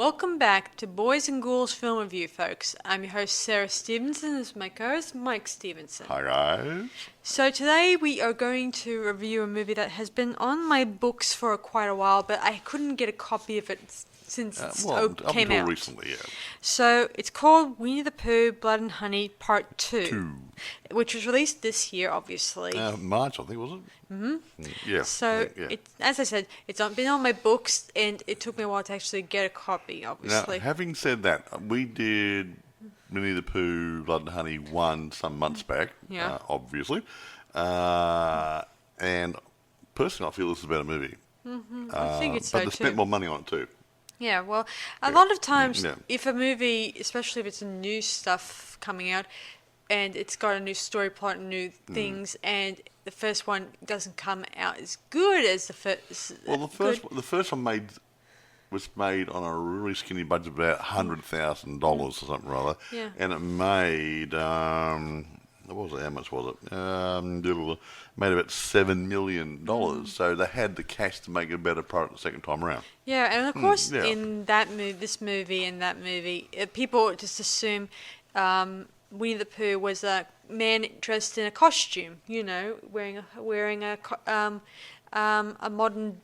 Welcome back to Boys and Ghouls Film Review, folks. I'm your host, Sarah Stephenson, and this is my co-host, Mike Stephenson. Hi, guys. So today we are going to review a movie that has been on my books for quite a while, but I couldn't get a copy of it since it came out. Recently, yeah. So it's called Winnie the Pooh, Blood and Honey, Part 2. Which was released this year, obviously. March, I think, was it? Mm-hmm. Yeah. So, as I said, it's been on my books, and it took me a while to actually get a copy, obviously. Now, having said that, we did Winnie the Pooh, Blood and Honey 1 some months back, obviously. And personally, I feel this is a better movie. Mm-hmm. I think it's so, but they spent more money on it, too. Yeah, well, a lot of times, if a movie, especially if it's new stuff coming out, and it's got a new story plot and new things, and the first one doesn't come out as good as the first. Well, the first one was made on a really skinny budget of about $100,000 or something rather. Yeah. And it made how much was it? Made about $7 million. So they had the cash to make a better product the second time around. Yeah, and of course, in this movie, people just assume Winnie the Pooh was a man dressed in a costume, wearing a modern,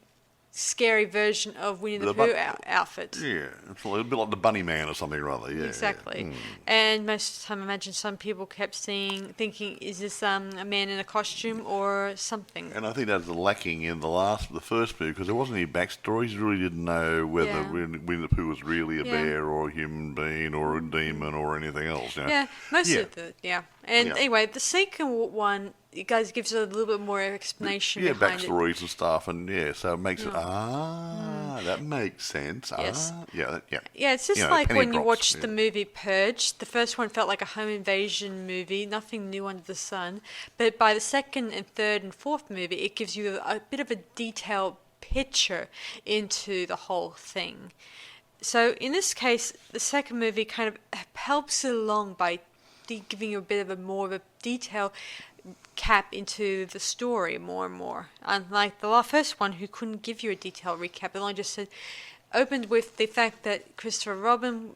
scary version of Winnie the Pooh outfit. Yeah, it's a little bit like the Bunny Man or something rather. Yeah, exactly. Yeah. And most of the time, I imagine some people kept thinking, is this a man in a costume or something? And I think that's lacking in the first movie because there wasn't any backstories. You really didn't know whether Winnie the Pooh was really a bear or a human being or a demon or anything else. Yeah, most of it. Yeah. And anyway, the second one, it gives a little bit more explanation behind backstories and stuff, and so it makes it that makes sense. Yes. Yeah. It's just like when you watch the movie Purge. The first one felt like a home invasion movie, nothing new under the sun. But by the second and third and fourth movie, it gives you a bit of a detailed picture into the whole thing. So in this case, the second movie kind of helps it along by giving you a bit of more of a detail cap into the story more and more. Unlike the first one, who couldn't give you a detailed recap, it only just opened with the fact that Christopher Robin,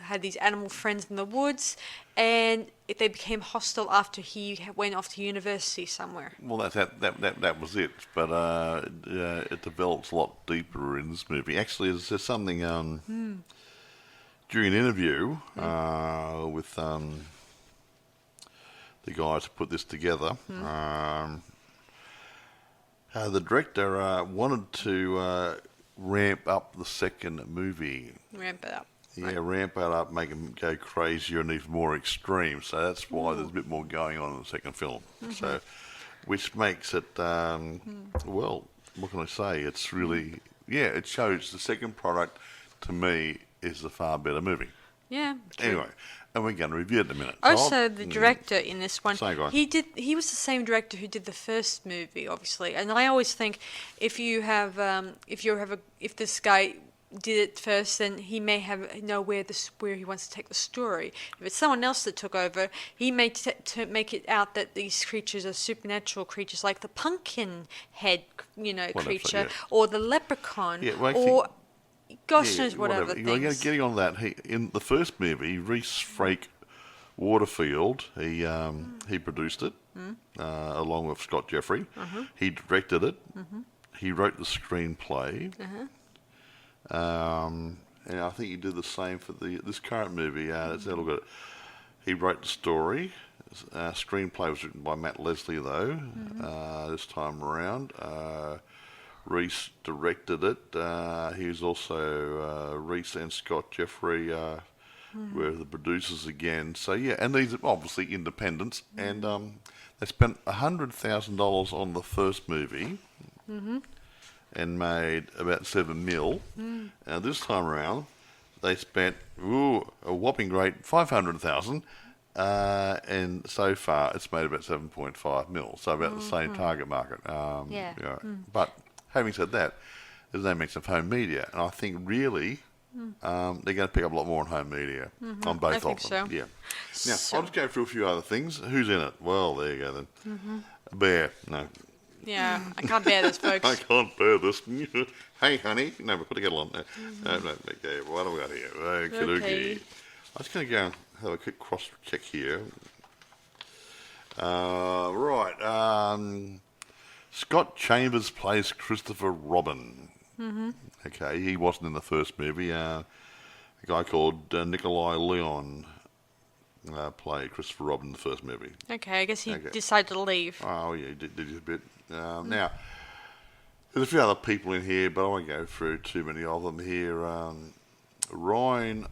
had these animal friends in the woods, and they became hostile after he went off to university somewhere. Well, that was it. But it develops a lot deeper in this movie. Actually, there's something during an interview with the guys who put this together. The director wanted to ramp up the second movie. Ramp it up. Yeah, ramp it up, make them go crazier and even more extreme. So that's why there's a bit more going on in the second film. So, which makes it, well, what can I say? It's really, it shows the second product, to me, is a far better movie. Yeah. True. Anyway, and we're going to review it in a minute. Also, the director in this one, Same guy. he was the same director who did the first movie, obviously. And I always think if this guy did it first, then he may know where he wants to take the story. If it's someone else that took over, he may make it out that these creatures are supernatural creatures, like the pumpkin head, creature, or the leprechaun, or gosh knows what other things. Getting on that, in the first movie, Frake-Waterfield, he produced it along with Scott Jeffrey. He directed it. He wrote the screenplay. And I think he did the same for this current movie. Let's have a look at it. He wrote the story. Screenplay was written by Matt Leslie, though, this time around. Reese directed it. He was also Reese and Scott Jeffrey were the producers again. So and these are obviously independents, and they spent $100,000 on the first movie, and made about $7 million. This time around, they spent a whopping great $500,000. And so far, it's made about 7.5 mil, so about the same target market. But having said that, there's no mention of home media, and I think really they're going to pick up a lot more on home media on both of them. So. Yeah. Now I'll just go through a few other things. Who's in it? Well, there you go then. A bear? No. Yeah, I can't bear this, folks. I can't bear this. Hey, honey. No, we put the kettle on. No, okay, what have we got here? Okay. I'm just going to go and have a quick cross-check here. Right. Scott Chambers plays Christopher Robin. Mm-hmm. Okay, he wasn't in the first movie. A guy called Nikolai Leon played Christopher Robin in the first movie. Okay, I guess he decided to leave. Oh, yeah, he did his bit. Now, there's a few other people in here, but I won't go through too many of them here. Ryan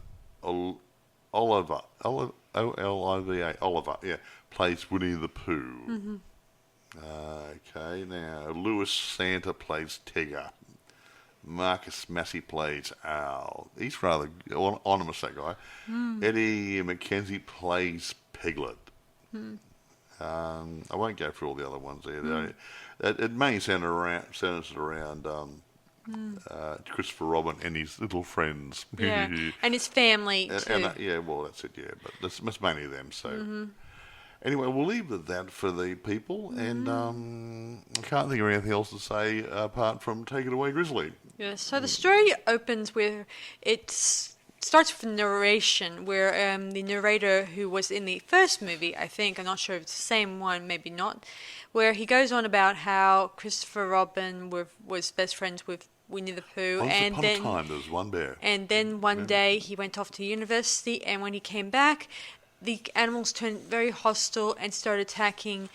Oliver, O-L-I-V-A, Oliver, yeah, plays Winnie the Pooh. Mm-hmm. Okay, now Louis Santa plays Tigger. Marcus Massey plays Owl. He's rather ominous, that guy. Eddie McKenzie plays Piglet. I won't go through all the other ones there. It mainly centers around Christopher Robin and his little friends. Yeah, and his family too. Yeah, well, that's it, yeah. But that's mainly them, so... Anyway, we'll leave it at that for the people, and I can't think of anything else to say apart from take it away, Grizzly. Yeah, so the story opens where it starts with narration, where the narrator who was in the first movie, I think, I'm not sure if it's the same one, maybe not, where he goes on about how Christopher Robin was best friends with Winnie the Pooh. Once upon a time, there was one bear. And then one day he went off to university, and when he came back, the animals turned very hostile and started attacking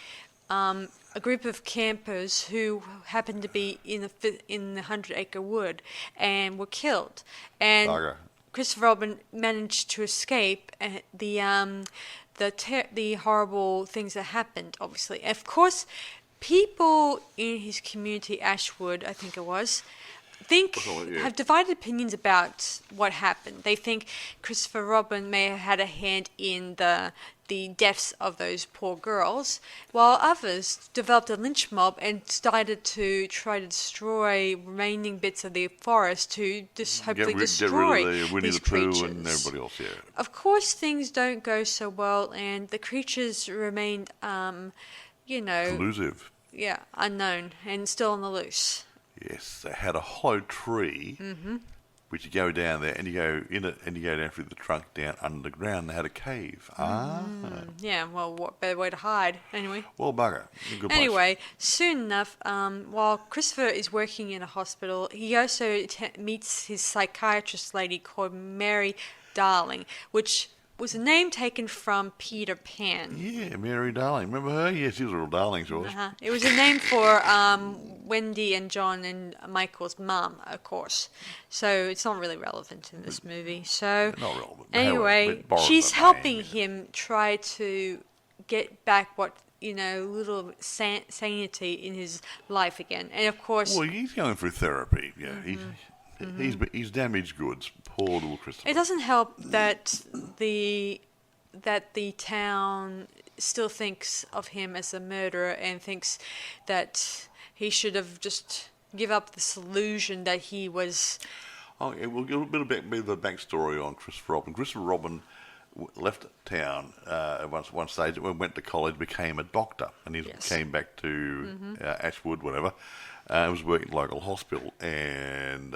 a group of campers who happened to be in the 100-acre wood and were killed. And Christopher Robin managed to escape the horrible things that happened, obviously. And of course, people in his community, Ashwood, I think it was, have divided opinions about what happened. They think Christopher Robin may have had a hand in the deaths of those poor girls, while others developed a lynch mob and started to try to destroy remaining bits of the forest to hopefully destroy get rid of Winnie the Pooh and everybody else. Yeah. Of course, things don't go so well, and the creatures remained, elusive. Yeah, unknown and still on the loose. Yes, they had a hollow tree, which you go down there and you go in it and you go down through the trunk down underground. They had a cave. Yeah, well, what better way to hide, anyway? Well, bugger. Good anyway, soon enough, while Christopher is working in a hospital, he also meets his psychiatrist lady called Mary Darling, which was a name taken from Peter Pan. Yeah, Mary Darling. Remember her? Yes, she was a real darling, she was. It was a name for Wendy and John and Michael's mum, of course. So it's not really relevant in this movie. So not relevant. Anyway, she's helping him try to get back little sanity in his life again. And of course... Well, he's going through therapy. Yeah, he's damaged goods. Poor little Christopher. It doesn't help that the town still thinks of him as a murderer and thinks that he should have just give up this illusion that he was... Oh, yeah, we'll give a bit of a backstory on Christopher Robin. Christopher Robin left town at one stage, went to college, became a doctor, and he came back to Ashwood, whatever, and was working at a local hospital, and...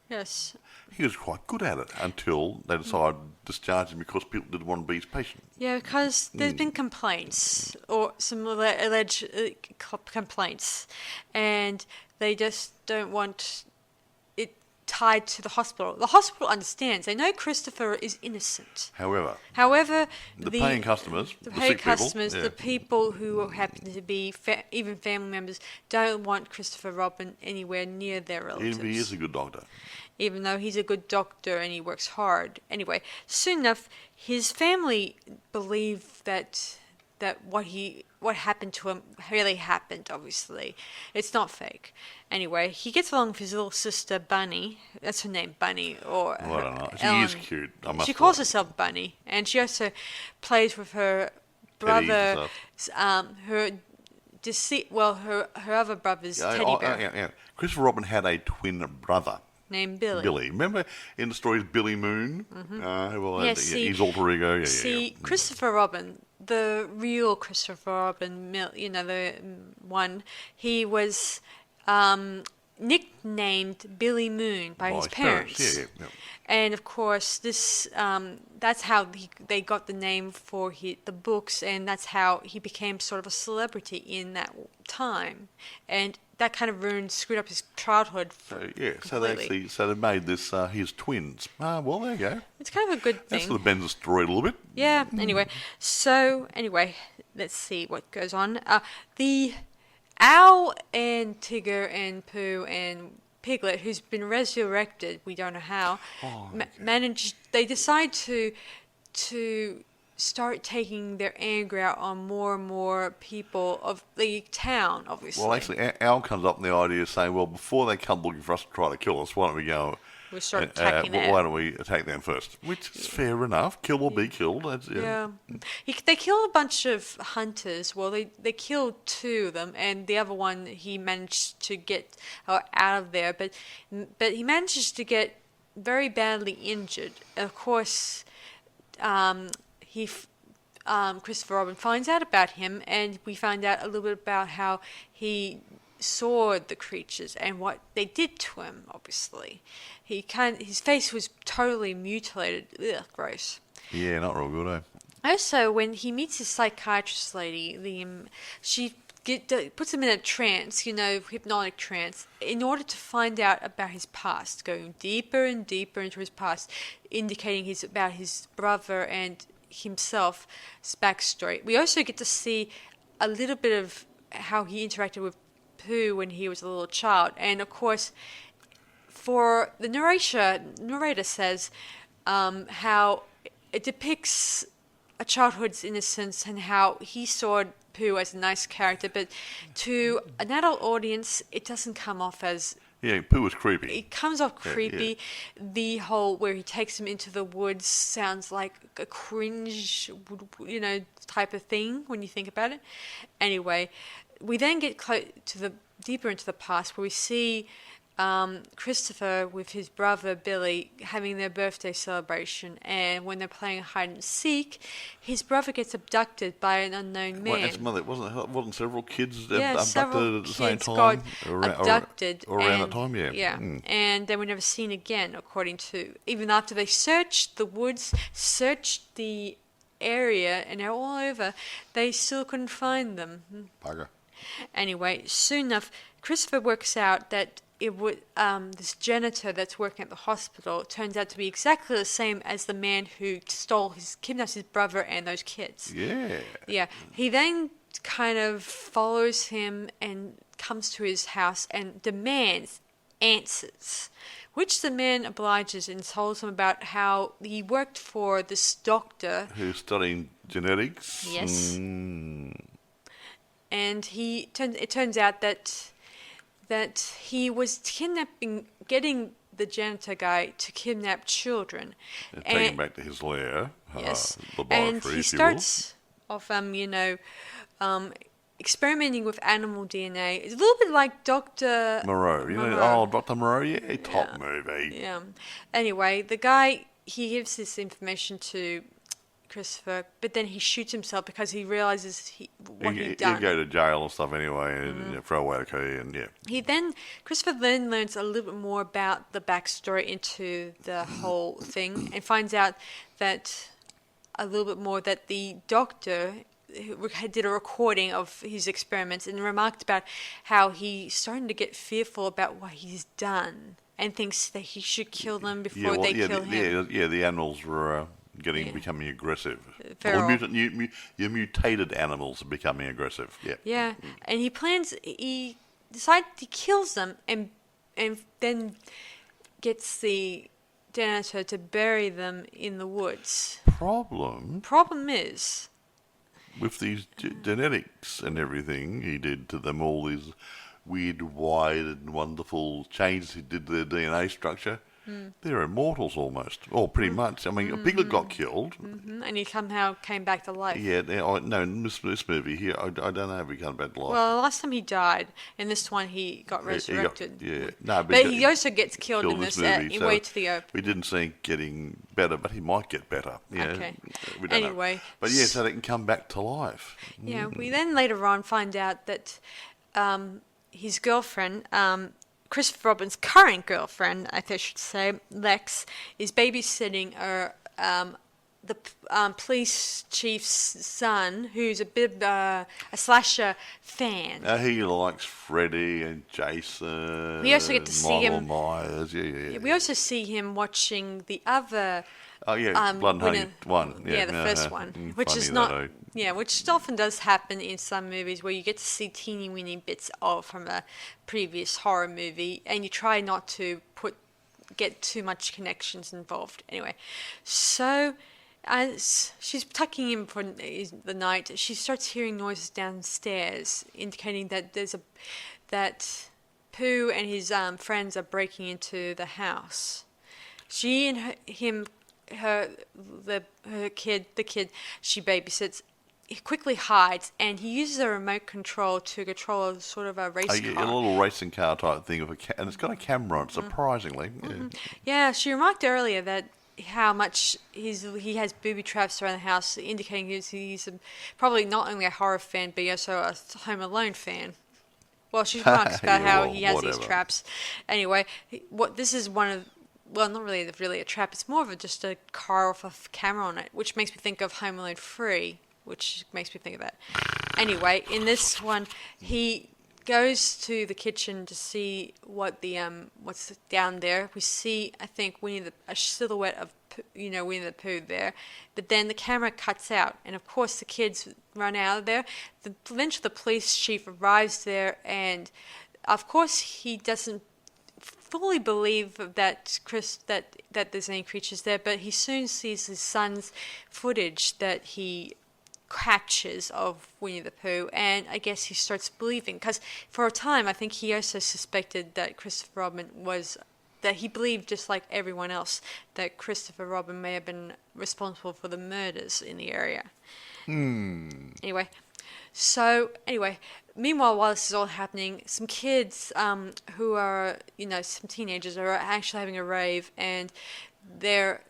Yes. He was quite good at it until they decided to discharge him because people didn't want to be his patient. Yeah, because there's been complaints, or some alleged complaints, and they just don't want it tied to the hospital. The hospital understands. They know Christopher is innocent. However, the paying customers, the people who happen to be even family members, don't want Christopher Robin anywhere near their relatives. He is a good doctor. Even though he's a good doctor and he works hard. Anyway, soon enough, his family believe that what happened to him really happened, obviously. It's not fake. Anyway, he gets along with his little sister, Bunny. That's her name, Bunny. Or I don't know. She is cute. She calls herself Bunny. And she also plays with her brother, her other brother's teddy bear. Yeah. Christopher Robin had a twin brother. named Billy. Billy. Remember in the stories Billy Moon? His alter ego. Christopher Robin, the real Christopher Robin, the one, he was nicknamed Billy Moon by his parents. Yeah. And of course, this that's how they got the name for the books, and that's how he became sort of a celebrity in that time. And that kind of screwed up his childhood. Completely. So they made this his twins. Well, there you go. It's kind of a good thing. That's sort of bends the story a little bit. Yeah. Anyway, let's see what goes on. The Owl and Tigger and Pooh and Piglet, who's been resurrected, we don't know how, they decide to start taking their anger out on more and more people of the town, obviously. Well, actually, Al comes up with the idea of saying, well, before they come looking for us to try to kill us, why don't we go... We'll start attacking them. Why don't we attack them first? Which is fair enough. Kill or be killed. They kill a bunch of hunters. Well, they killed 2 of them, and the other one he managed to get out of there. But he manages to get very badly injured. Of course, Christopher Robin finds out about him, and we find out a little bit about how he saw the creatures and what they did to him. Obviously, his face was totally mutilated. Ugh, gross. Yeah, not real good, eh? Also, when he meets his psychiatrist lady, she puts him in a trance, hypnotic trance, in order to find out about his past, going deeper and deeper into his past, indicating about his brother and himself's backstory. We also get to see a little bit of how he interacted with Pooh when he was a little child, and of course, for the narrator says how it depicts a childhood's innocence and how he saw Pooh as a nice character, but to an adult audience, it doesn't come off as... Yeah, Pooh was creepy. It comes off creepy. Yeah. The whole where he takes him into the woods sounds like a cringe, type of thing when you think about it. Anyway, we then get deeper into the past, where we see Christopher with his brother Billy having their birthday celebration, and when they're playing hide and seek, his brother gets abducted by an unknown man. Wasn't several kids abducted at the same time? Got abducted around that time, yeah. Yeah, and they were never seen again, according to, even after they searched the woods, searched the area, and they're all over, they still couldn't find them. Bugger. Anyway, soon enough, Christopher works out that this janitor that's working at the hospital turns out to be exactly the same as the man who kidnapped his brother and those kids. Yeah. Yeah. He then kind of follows him and comes to his house and demands answers, which the man obliges and tells him about how he worked for this doctor who's studying genetics. Yes. And it turns out that he was getting the janitor guy to kidnap children. And take him back to his lair, yes. laboratory, and he starts off, experimenting with animal DNA. It's a little bit like Dr. Moreau. Dr. Moreau, top movie. Yeah. Anyway, the guy, he gives this information to Christopher, but then he shoots himself because he realizes what he'd done. He'd go to jail and stuff anyway, and throw away the key, and Christopher then learns a little bit more about the backstory into the whole thing, and finds out that a little bit more that the doctor did a recording of his experiments and remarked about how he's starting to get fearful about what he's done and thinks that he should kill them before they kill him. The animals were becoming aggressive. Your mutated animals are becoming aggressive. Yeah. Yeah, and he kills them and then gets the janitor to bury them in the woods. Problem is, with these genetics and everything he did to them, all these weird, wide and wonderful changes he did to their DNA structure, they're immortals almost, or pretty much. I mean, Piglet got killed. And he somehow came back to life. Yeah, no, in this movie here, I don't know if he came back to life. Well, last time he died. In this one, he got resurrected. But he also gets killed in this movie. Way to the open. We didn't see him getting better, but he might get better. Yeah, okay. We don't anyway. know. But yeah, so they can come back to life. Yeah, we then later on find out that his girlfriend, Christopher Robin's current girlfriend, I should say, Lex, is babysitting the police chief's son, who's a bit of a slasher fan. He likes Freddy and Jason. We also get to see him. Myers. Yeah. We also see him watching the other. Oh yeah, Blood and Honey one. Yeah, the first one, which is not. Yeah, which often does happen in some movies where you get to see teeny weeny bits from a previous horror movie, and you try not to get too much connections involved. Anyway, so as she's tucking in for the night, she starts hearing noises downstairs, indicating that that Pooh and his friends are breaking into the house. She and the kid she babysits, he quickly hides, and he uses a remote control to control a sort of a race car. A little racing car type thing, and it's got a camera on it, surprisingly. Yeah, she remarked earlier that how much he has booby traps around the house, indicating he's probably not only a horror fan, but also a Home Alone fan. Well, she remarks about how he has these traps. Anyway, this is one of... Well, not really a trap. It's more of just a car with a camera on it, which makes me think of Home Alone 3, which makes me think of that. Anyway, in this one, he goes to the kitchen to see what's down there. We see, I think, a silhouette of Winnie the Pooh there, but then the camera cuts out, and of course the kids run out of there. Eventually, the police chief arrives there, and of course he doesn't fully believe that that there's any creatures there, but he soon sees his son's footage that he captures of Winnie the Pooh, and I guess he starts believing, because for a time I think he also suspected that Christopher Robin that he believed, just like everyone else, that Christopher Robin may have been responsible for the murders in the area. Anyway, meanwhile, while this is all happening, some kids who are, some teenagers are actually having a rave, and they're,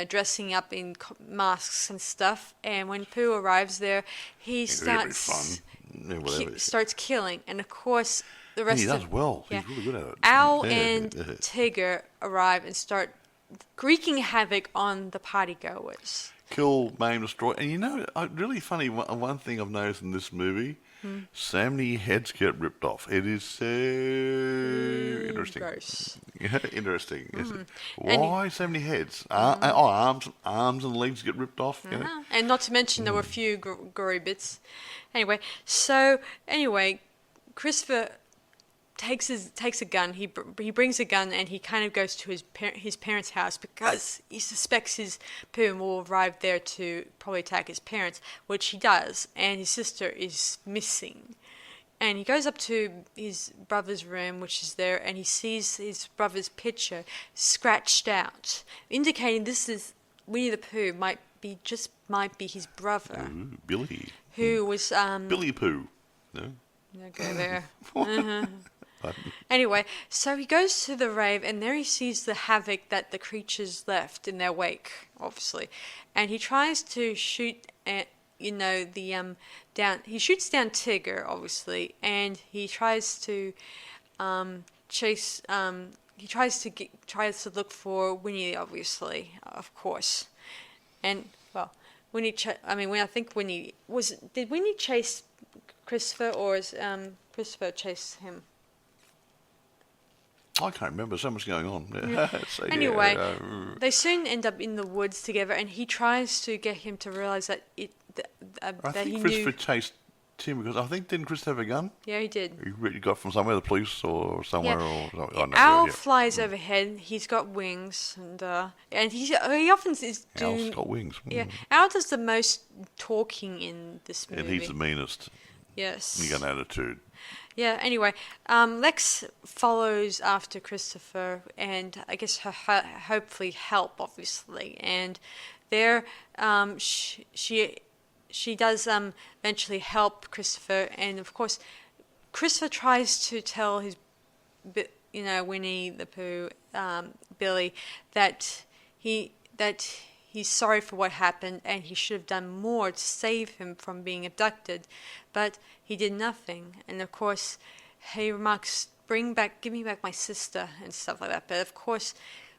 dressing up in masks and stuff. And when Pooh arrives there, he starts killing. And of course, the rest he does well. Yeah. He's really good at it. Owl and Tigger arrive and start wreaking havoc on the partygoers. Kill, maim, destroy. And really funny, one thing I've noticed in this movie, so many heads get ripped off. It is so interesting. Gross. Interesting. Why so many heads? Arms and legs get ripped off. And not to mention there were a few gory bits. Anyway, Christopher takes a gun. He brings a gun, and he kind of goes to his parents' house because he suspects his Pooh will arrive there to probably attack his parents, which he does. And his sister is missing, and he goes up to his brother's room, which is there, and he sees his brother's picture scratched out, indicating this is Winnie the Pooh. Might be his brother. Ooh, Billy. Who was Billy Pooh. No. No, go there. Anyway, so he goes to the rave, and there he sees the havoc that the creatures left in their wake, obviously, and he tries to shoot at down. He shoots down Tigger, obviously, and he tries to chase. He tries to look for Winnie, obviously, of course, and well, Winnie. Did Winnie chase Christopher, or is Christopher chase him? I can't remember. So much going on. So, anyway, they soon end up in the woods together, and he tries to get him to realize that he knew. Christopher chased Tim because didn't Christopher have a gun? Yeah, he did. He got from somewhere, the police or somewhere, or something. Owl flies overhead. He's got wings, and he often is doing. Owl's got wings. Yeah, Owl does the most talking in this movie, and he's the meanest. Yes. He got an attitude. Yeah, anyway, Lex follows after Christopher and I guess hopefully help, obviously. And there she does eventually help Christopher. And, of course, Christopher tries to tell his, Winnie the Pooh, Billy, that he's sorry for what happened and he should have done more to save him from being abducted, but he did nothing. And of course, he remarks, give me back my sister and stuff like that. But of course,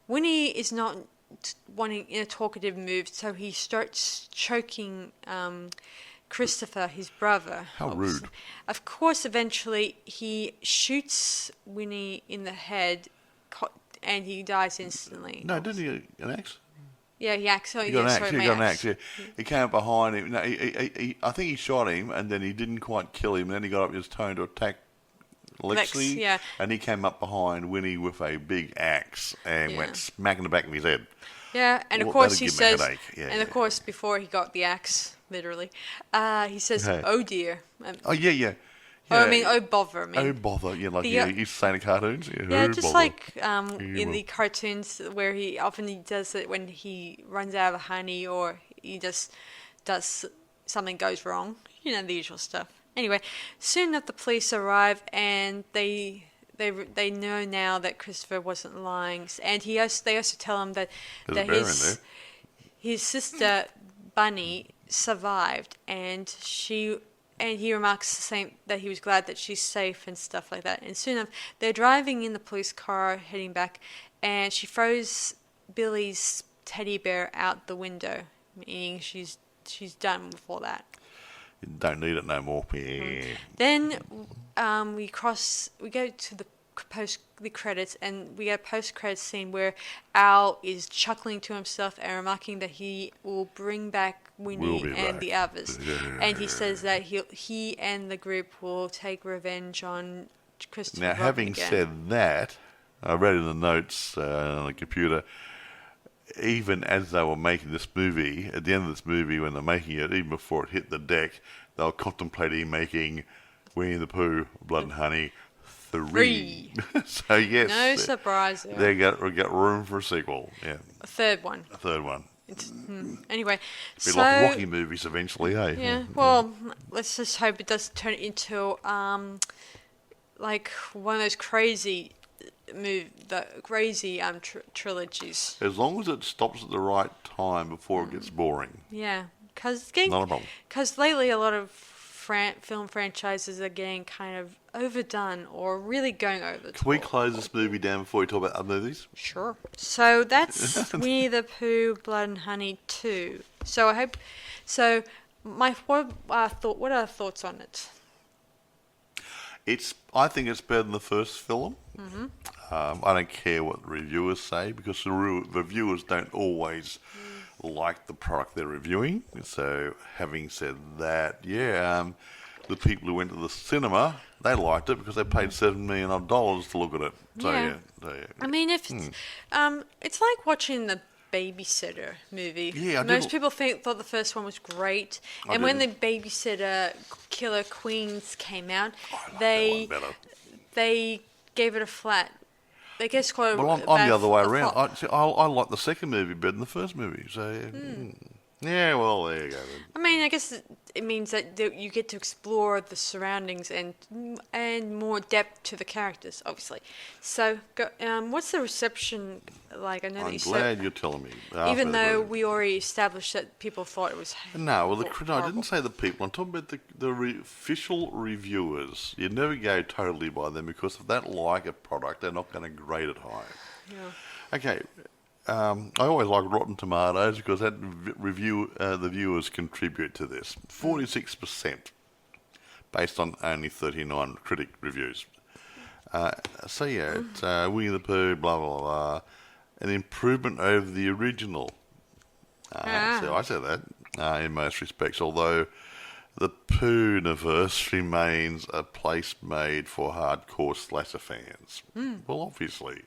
Winnie is not wanting in a talkative mood, so he starts choking Christopher, his brother. How rude. Of course, eventually he shoots Winnie in the head and he dies instantly. No, didn't he get an axe? Yeah, he got an axe. Yeah. He came up behind him. No, I think he shot him, and then he didn't quite kill him. Then he got up his tone to attack Lexi, yeah. And he came up behind Winnie with a big axe and went smacking the back of his head. Yeah, and of course he says, of course before he got the axe, literally, he says, "Oh dear." Oh yeah. Oh, oh bother. Oh bother. Yeah, like he's saying in cartoons. Yeah, just bother. Like in the cartoons where he often does it when he runs out of honey or he just does something goes wrong. The usual stuff. Anyway, soon enough the police arrive and they know now that Christopher wasn't lying, and they also tell him that his sister Bunny survived, and he remarks the same, that he was glad that she's safe and stuff like that. And soon enough, they're driving in the police car, heading back, and she throws Billy's teddy bear out the window, meaning she's done with all that. You don't need it no more. Then we go to the credits, and we get a post-credits scene where Al is chuckling to himself and remarking that he will bring back Winnie and the others. And he says that he and the group will take revenge on Christopher. Now, having said that, I read in the notes on the computer, even as they were making this movie, at the end of this movie, when they're making it, even before it hit the deck, they were contemplating making Winnie the Pooh, Blood and Honey 3. So yes, no surprise. They got room for a sequel. Yeah, a third one. Anyway, be like Rocky movies eventually, eh? Yeah. Well, let's just hope it doesn't turn into like one of those crazy trilogies. As long as it stops at the right time before it gets boring. Yeah, because not a problem. Because lately a lot of film franchises are getting kind of overdone or really going over the top. Can we close this movie down before we talk about other movies? Sure. So that's Winnie the Pooh, Blood and Honey 2. So I hope. So what are our thoughts on it? I think it's better than the first film. Mm-hmm. I don't care what the reviewers say because the reviewers don't always like the product they're reviewing. So having said that, the people who went to the cinema, they liked it because they paid $7 million to look at it. So yeah. I mean, if it's like watching the Babysitter movie. Yeah, most people thought the first one was great, and when the Babysitter Killer Queens came out, they gave it a flat. They guess quite. Well, I'm the other way around. I like the second movie better than the first movie. So yeah, well, there you go. Then. I mean, I guess it means that you get to explore the surroundings and more depth to the characters, obviously. So, what's the reception like? I know I'm glad you're telling me. Even though we already established that people thought it was. No, I didn't say the people. I'm talking about the official reviewers. You never go totally by them because if they don't like a product, they're not going to grade it high. Yeah. Okay. I always like Rotten Tomatoes because that the viewers contribute to this. 46% based on only 39 critic reviews. It's Winnie the Pooh, blah, blah, blah. An improvement over the original. So I said that in most respects, although the Pooh-niverse remains a place made for hardcore slasher fans. Well, obviously.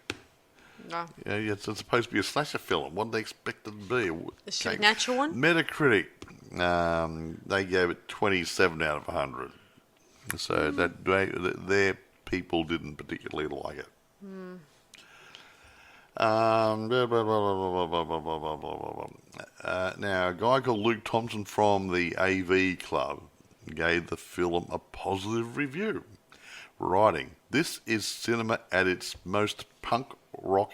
No. Yeah, it's supposed to be a slasher film. What do they expect it to be? The supernatural one? Metacritic, they gave it 27 out of 100. So that their people didn't particularly like it. Now, a guy called Luke Thompson from the AV Club gave the film a positive review, writing, "This is cinema at its most punk rock.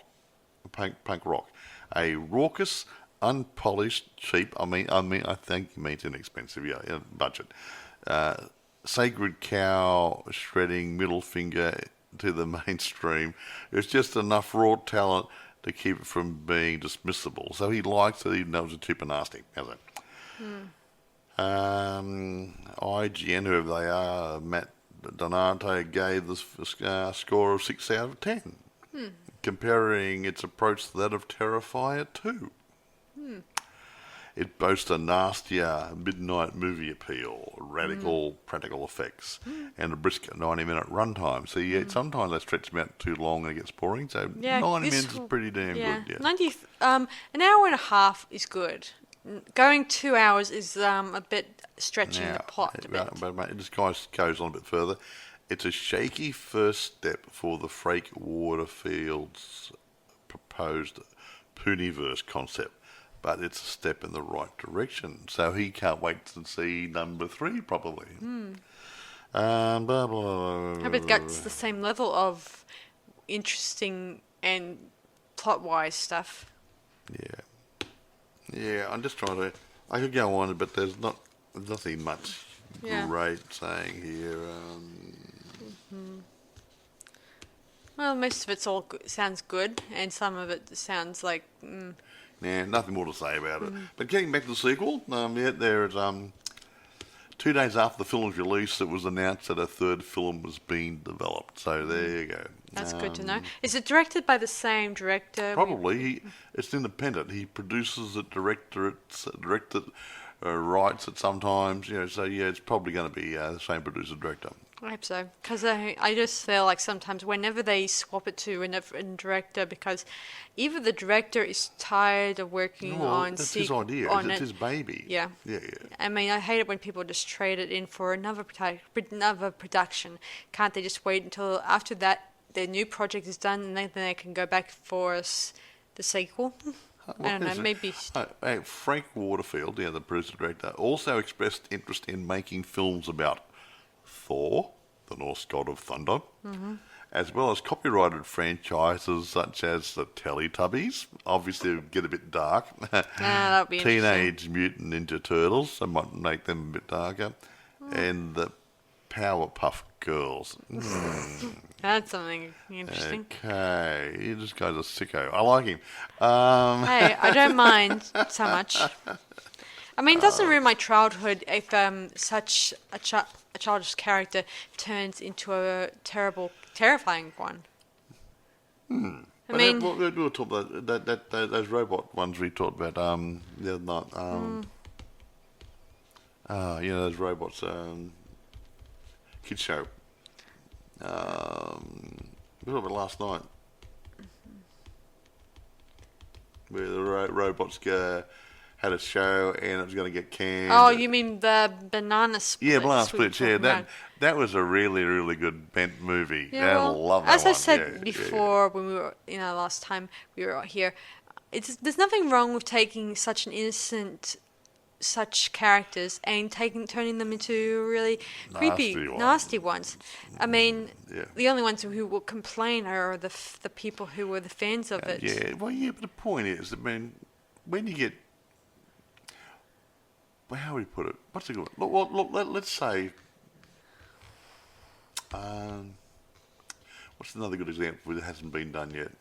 A raucous, unpolished, cheap, I think he means inexpensive, budget. Sacred cow shredding middle finger to the mainstream. It's just enough raw talent to keep it from being dismissible." So he likes it even though it's too nasty. How's that? IGN, whoever they are, Matt Donante gave this score of 6 out of 10, comparing its approach to that of Terrifier 2. It boasts a nastier midnight movie appeal, radical practical effects, and a brisk 90-minute runtime. So sometimes they stretch them out too long and it gets boring. So 90 minutes is pretty damn good. Yeah. 90. An hour and a half is good. Going 2 hours is a bit stretching the plot a bit. But this guy goes on a bit further. It's a shaky first step for the Frake-Waterfield's proposed Pooniverse concept, but it's a step in the right direction. So he can't wait to see number 3, probably. I bet that's the same level of interesting and plot-wise stuff. Yeah, I'm just trying to... I could go on, but there's nothing much great saying here. Well, most of it's all sounds good, and some of it sounds like... Nothing more to say about it. But getting back to the sequel, there's 2 days after the film's release, it was announced that a third film was being developed. So there you go. That's good to know. Is it directed by the same director? Probably. It's independent. He produces it, directed, writes it sometimes. So it's probably going to be the same producer director. I hope so, because I just feel like sometimes whenever they swap it to a director, because either the director is tired of working on... That's his idea. It's his baby. Yeah. I mean, I hate it when people just trade it in for another production. Can't they just wait until after that their new project is done and then they can go back for the sequel? I don't know, maybe... Frake-Waterfield, the producer director, also expressed interest in making films about Thor, the Norse god of thunder, as well as copyrighted franchises such as the Teletubbies. Obviously, it would get a bit dark. That would be Teenage Mutant Ninja Turtles, I might make them a bit darker, and the Powerpuff Girls. That's something interesting. Okay, he just goes a sicko. I like him. Hey, I don't mind so much. I mean, it doesn't ruin my childhood if such a childish character turns into a terrifying one. I mean, we'll talk about those robot ones we talked about the other night. Those robots, kids show. We talked about last night, where the robots had a show and it was going to get canned. Oh, you mean the Banana Splits? Yeah, Banana Splits. Yeah, that was a really, really good bent movie. Yeah, I love that as one. I said before, when we were last time we were here, there's nothing wrong with taking such an innocent such characters and turning them into really creepy, nasty ones. I mean, the only ones who will complain are the people who were the fans of it. Yeah, well, but the point is, I mean, when you get... Well, how would you put it? What's a good one? Look, let's say... what's another good example that hasn't been done yet?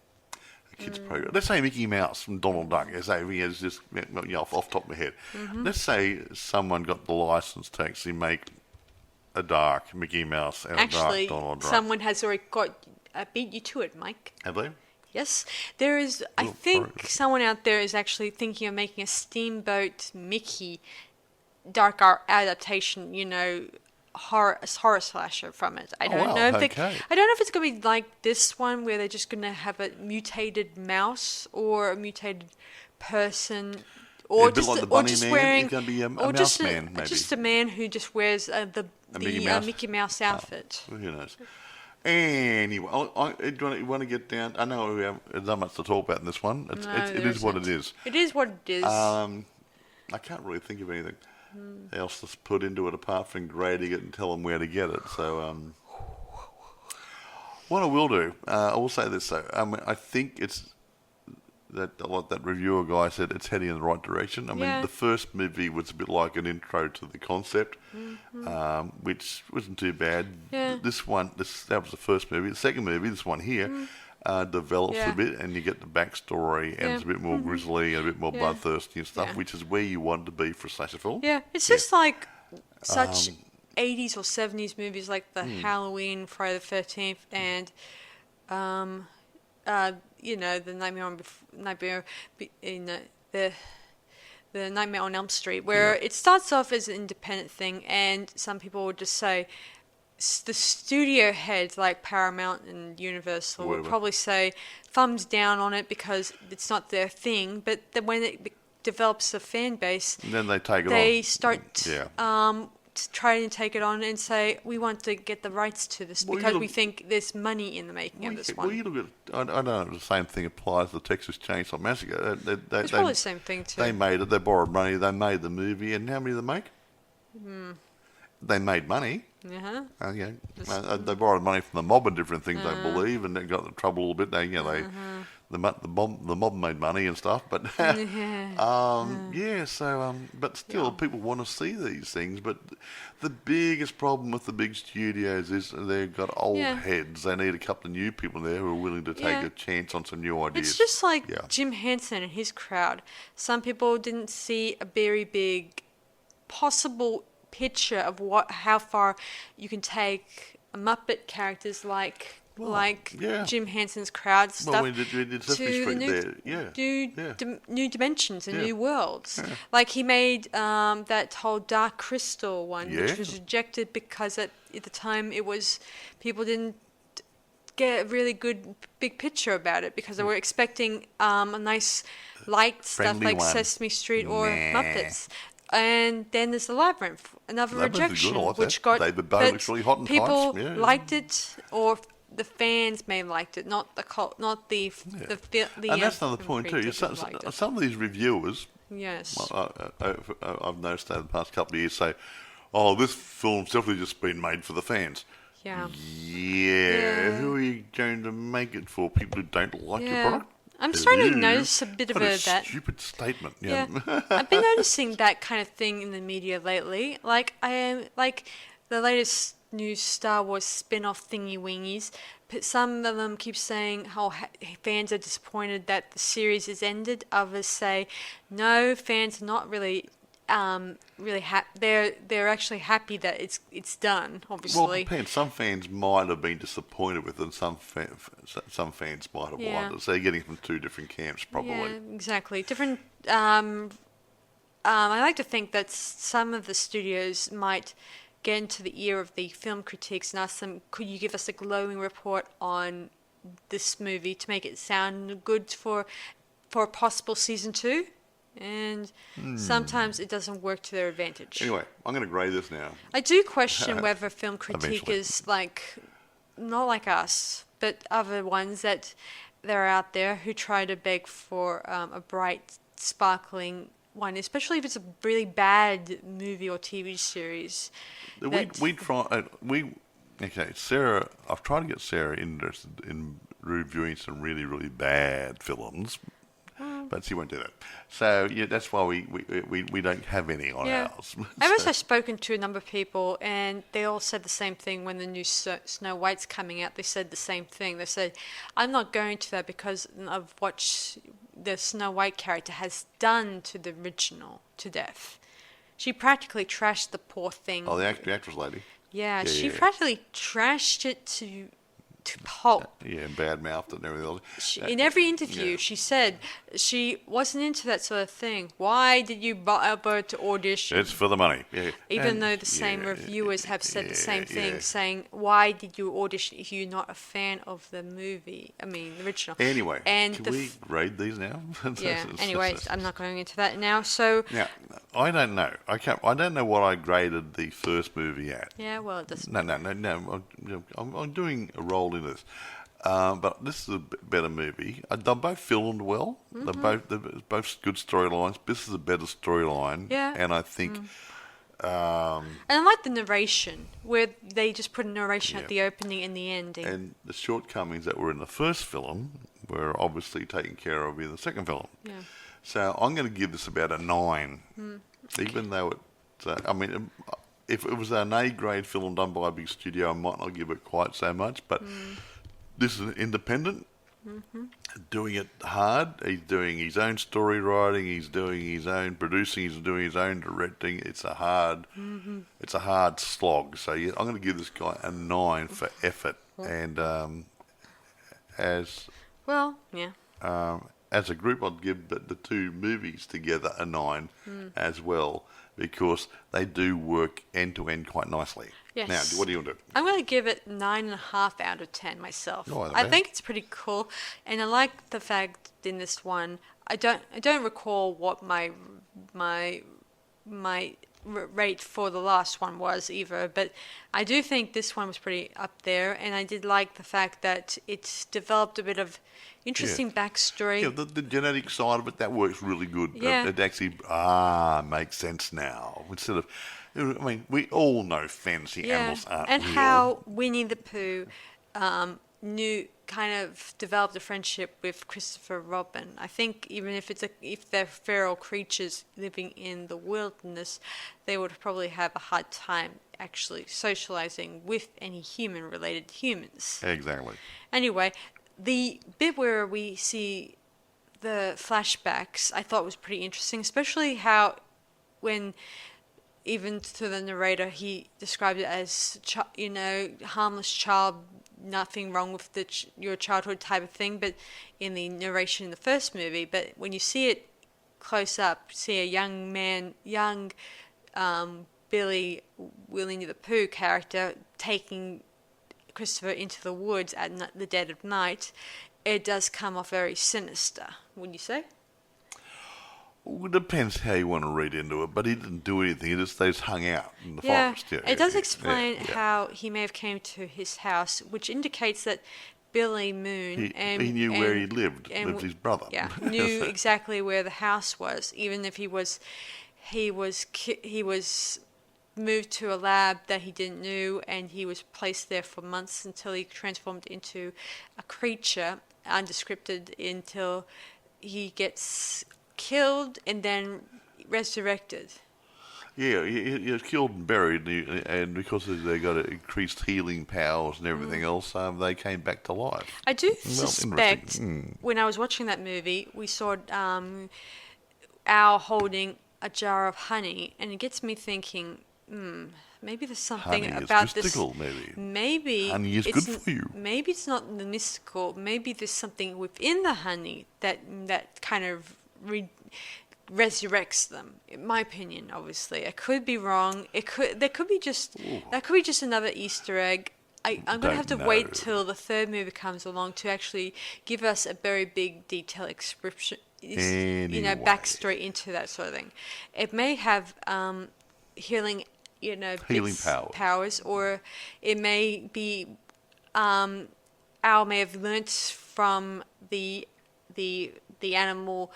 A kids' program. Let's say Mickey Mouse from Donald Duck. Let's say it's just off the top of my head. Let's say someone got the license to actually make a dark Mickey Mouse and a dark Donald Duck. Someone has already beat you to it, Mike. Have they? Yes, there is. I think someone out there is actually thinking of making a Steamboat Mickey dark art adaptation. Horror slasher from it. I don't know if it's going to be like this one where they're just going to have a mutated mouse or a mutated person, or just like the bunny man. wearing, it's going to be a or mouse man, maybe. Just a man who just wears Mickey Mouse outfit. Who knows? Anyway, do you want to get down? I know there's not much to talk about in this one. It is what it is. It is what it is. I can't really think of anything else to put into it apart from grading it and tell them where to get it. So, what I will do, I will say this though. I think it's like that reviewer guy said, it's heading in the right direction. I mean, the first movie was a bit like an intro to the concept, which wasn't too bad. Yeah. That was the first movie. The second movie, this one here, develops a bit, and you get the backstory, and it's a bit more grisly and a bit more bloodthirsty and stuff, which is where you want to be for a slasher film. Yeah, it's just like such 80s or 70s movies like the Halloween, Friday the 13th, and the Nightmare on Elm Street, where it starts off as an independent thing, and some people would just say the studio heads like Paramount and Universal would probably say thumbs down on it because it's not their thing. But then when it develops a fan base, and then they take it on. They start trying to take it on and say, we want to get the rights to this because we think there's money in the making of this one. Well, you look at, I don't know if the same thing applies to the Texas Chainsaw Massacre. It's probably the same thing too. They made it, they borrowed money, they made the movie, and how many did they make? They made money. They borrowed money from the mob and different things, I believe, and they got in trouble a little bit. The mob made money and stuff, but but still, people want to see these things. But the biggest problem with the big studios is they've got old heads. They need a couple of new people there who are willing to take a chance on some new ideas. It's just like Jim Henson and his crowd. Some people didn't see a very big possible picture of how far you can take Muppet characters like Jim Henson's crowd stuff to new dimensions and new worlds. Like he made that whole Dark Crystal one, which was rejected because at the time people didn't get a really good big picture about it because they were expecting a nice light stuff like Sesame Street or Muppets. And then there's the Labyrinth, another rejection, which got really hot and people liked it, or the fans may have liked it, not the cult, not the. And that's another point too. Some of these reviewers, I've noticed over the past couple of years, say, "Oh, this film's definitely just been made for the fans." Yeah. Who are you going to make it for? People who don't like your product? I'm starting to notice a bit of that. Stupid statement. Yeah. I've been noticing that kind of thing in the media lately. Like the latest new Star Wars spin-off thingy-wingies. Some of them keep saying how fans are disappointed that the series has ended. Others say, no, fans are not really happy. They're actually happy that it's done. Obviously, well, it depends. Some fans might have been disappointed with it, and some fans might have liked it. So you're getting from two different camps, probably. Yeah, exactly. Different. I like to think that some of the studios might get into the ear of the film critiques and ask them, "Could you give us a glowing report on this movie to make it sound good for a possible season 2?" And sometimes it doesn't work to their advantage. Anyway, I'm going to grade this now. I do question whether film critique is not like us, but other ones that are out there who try to beg for a bright, sparkling one, especially if it's a really bad movie or TV series. Sarah, I've tried to get Sarah interested in reviewing some really, really bad films. But she won't do that. So, that's why we don't have any on ours. I've spoken to a number of people, and they all said the same thing when the new Snow White's coming out. They said the same thing. They said, I'm not going to that because of what the Snow White character has done to the original to death. She practically trashed the poor thing. Oh, the actress lady? Yeah, she practically trashed it to pulp. Yeah, and bad-mouthed and everything else. In every interview, she said she wasn't into that sort of thing. Why did you bother to audition? It's for the money. Yeah. Even though the same reviewers have said the same thing, saying, why did you audition if you're not a fan of the movie? I mean, the original. Anyway, and can we grade these now? Yeah, anyways, I'm not going into that now. So now, I don't know. I don't know what I graded the first movie at. Yeah, well, it doesn't. No. I'm doing a roll in this. But this is a better movie. They're both filmed well. They're both good storylines. This is a better storyline. Yeah. And I think... and I like the narration, where they just put a narration at the opening and the ending. And the shortcomings that were in the first film were obviously taken care of in the second film. Yeah. So I'm going to give this about a 9. Even though it's... if it was an A-grade film done by a big studio, I might not give it quite so much, but... This is an independent, doing it hard. He's doing his own story writing. He's doing his own producing. He's doing his own directing. It's a hard slog. So I'm going to give this guy a 9 for effort. And as a group, I'd give the two movies together a 9 as well, because they do work end to end quite nicely. Yes. Now, what do you want to do? I'm going to give it 9.5 out of 10 myself. Oh, I think it's pretty cool, and I like the fact in this one. I don't recall what my rate for the last one was either, but I do think this one was pretty up there, and I did like the fact that it's developed a bit of interesting backstory. Yeah, the genetic side of it, that works really good. Yeah. It actually makes sense now. Instead of, we all know fancy animals aren't and real. how Winnie the Pooh developed a friendship with Christopher Robin. I think even if they're feral creatures living in the wilderness, they would probably have a hard time actually socializing with any human-related humans. Exactly. Anyway, the bit where we see the flashbacks I thought was pretty interesting, especially how when even to the narrator he described it as harmless child, nothing wrong with your childhood type of thing, but in the narration in the first movie. But when you see it close up, see a young Billy, Winnie the Pooh character taking Christopher into the woods at the dead of night, it does come off very sinister, wouldn't you say? Well, it depends how you want to read into it, but he didn't do anything. He just hung out in the forest. Yeah, it does explain how he may have came to his house, which indicates that Billy Moon he knew where he lived with his brother. Yeah, knew exactly where the house was, even if he was moved to a lab that he didn't know, and he was placed there for months until he transformed into a creature, undescripted, until he gets killed and then resurrected. Yeah, he was killed and buried, and because they got increased healing powers and everything else, they came back to life. I do suspect when I was watching that movie, we saw Al holding a jar of honey, and it gets me thinking, maybe there's something honey about is mystical, this. Maybe honey is good for you. Maybe it's not the mystical. Maybe there's something within the honey that kind of resurrects them. In my opinion, obviously, I could be wrong. That could be just another Easter egg. I'm going to have to wait till the third movie comes along to actually give us a very big detailed description, backstory into that sort of thing. It may have healing powers, or it may be Al may have learnt from the animal,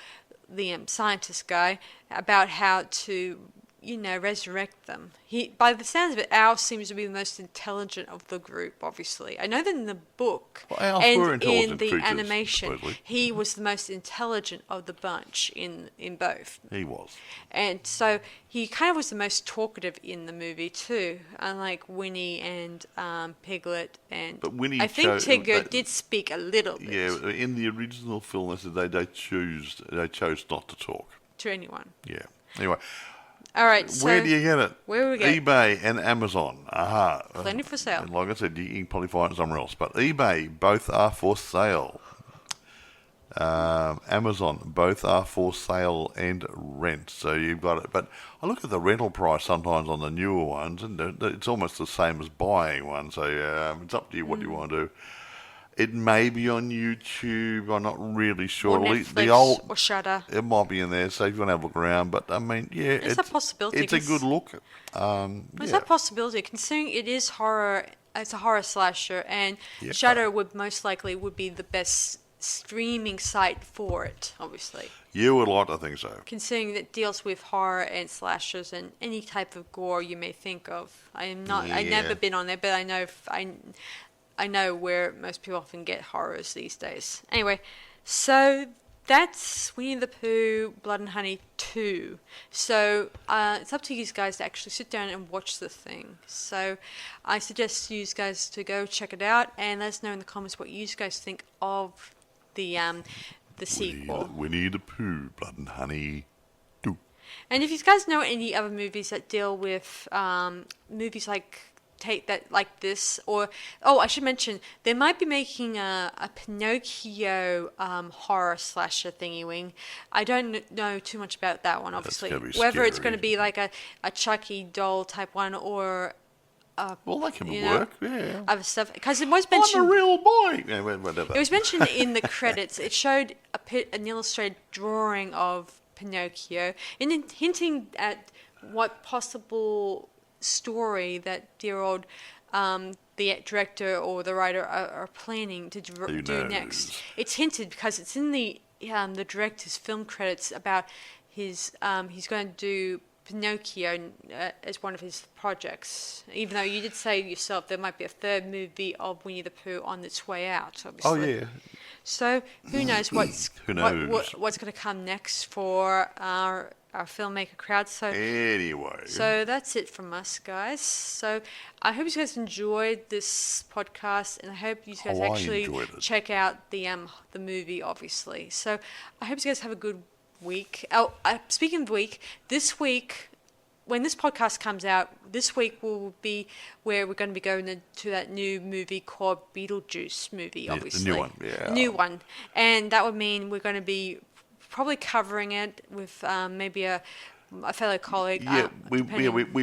the scientist guy, about how to resurrect them. By the sounds of it, Al seems to be the most intelligent of the group, obviously. I know that in the book and in the animation, he was the most intelligent of the bunch in both. He was. And so he kind of was the most talkative in the movie too, unlike Winnie and Piglet. But Winnie, I think Tigger did speak a little bit. Yeah, in the original film, they chose not to talk to anyone. Yeah. Anyway. All right. So where do you get it? Where do we get it? eBay and Amazon. Aha. Plenty for sale. And like I said, you can probably find it somewhere else. But eBay, both are for sale. Amazon, both are for sale and rent. So you've got it. But I look at the rental price sometimes on the newer ones, and it's almost the same as buying one. So it's up to you what you want to do. It may be on YouTube. I'm not really sure. Or Netflix or Shudder. It might be in there. So if you want to have a look around, but I mean, yeah, it's a possibility. It's a good look. It's a possibility, considering it is horror. It's a horror slasher, and Shudder would most likely be the best streaming site for it, obviously. You would like to think so. Considering that it deals with horror and slashers and any type of gore you may think of. I've never been on there, but I know where most people often get horrors these days. Anyway, so that's Winnie the Pooh, Blood and Honey 2. So it's up to you guys to actually sit down and watch the thing. So I suggest you guys to go check it out and let us know in the comments what you guys think of the sequel. Winnie the Pooh, Blood and Honey 2. And if you guys know any other movies that deal with movies like this, or I should mention they might be making a Pinocchio horror slasher thingy wing. I don't know too much about that one, obviously. Whether it's going to be like a Chucky doll type one or well, that can work, yeah. Other stuff, because it was mentioned. I'm a real boy. Yeah, whatever. It was mentioned in the credits. It showed an illustrated drawing of Pinocchio, and hinting at what possible story that dear old the director or the writer are planning to do next. It's hinted because it's in the director's film credits about his he's going to do Pinocchio as one of his projects. Even though you did say yourself there might be a third movie of Winnie the Pooh on its way out, obviously. Oh yeah. So who knows what's going to come next for our filmmaker crowd. So anyway, so that's it from us, guys. So I hope you guys enjoyed this podcast, and I hope you guys actually check out the movie, obviously. So I hope you guys have a good week. Speaking of week, this week, when this podcast comes out, this week will be where we're going to be going to that new movie called Beetlejuice movie, obviously. The new one, yeah. The new one. And that would mean we're going to be probably covering it with maybe a fellow colleague. Yeah, we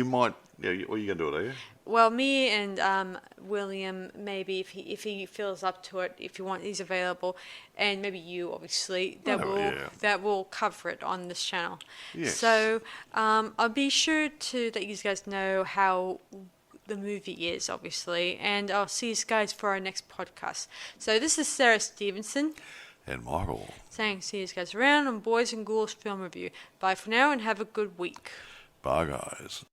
might. Yeah, what are you going to do it, are you? Well, me and William, maybe if he feels up to it, if you want, he's available, and maybe you, obviously, that will cover it on this channel. Yes. So I'll be sure to let you guys know how the movie is, obviously, and I'll see you guys for our next podcast. So this is Sarah Stephenson. And Michael. Saying see you guys around on Boys and Ghouls Film Review. Bye for now and have a good week. Bye, guys.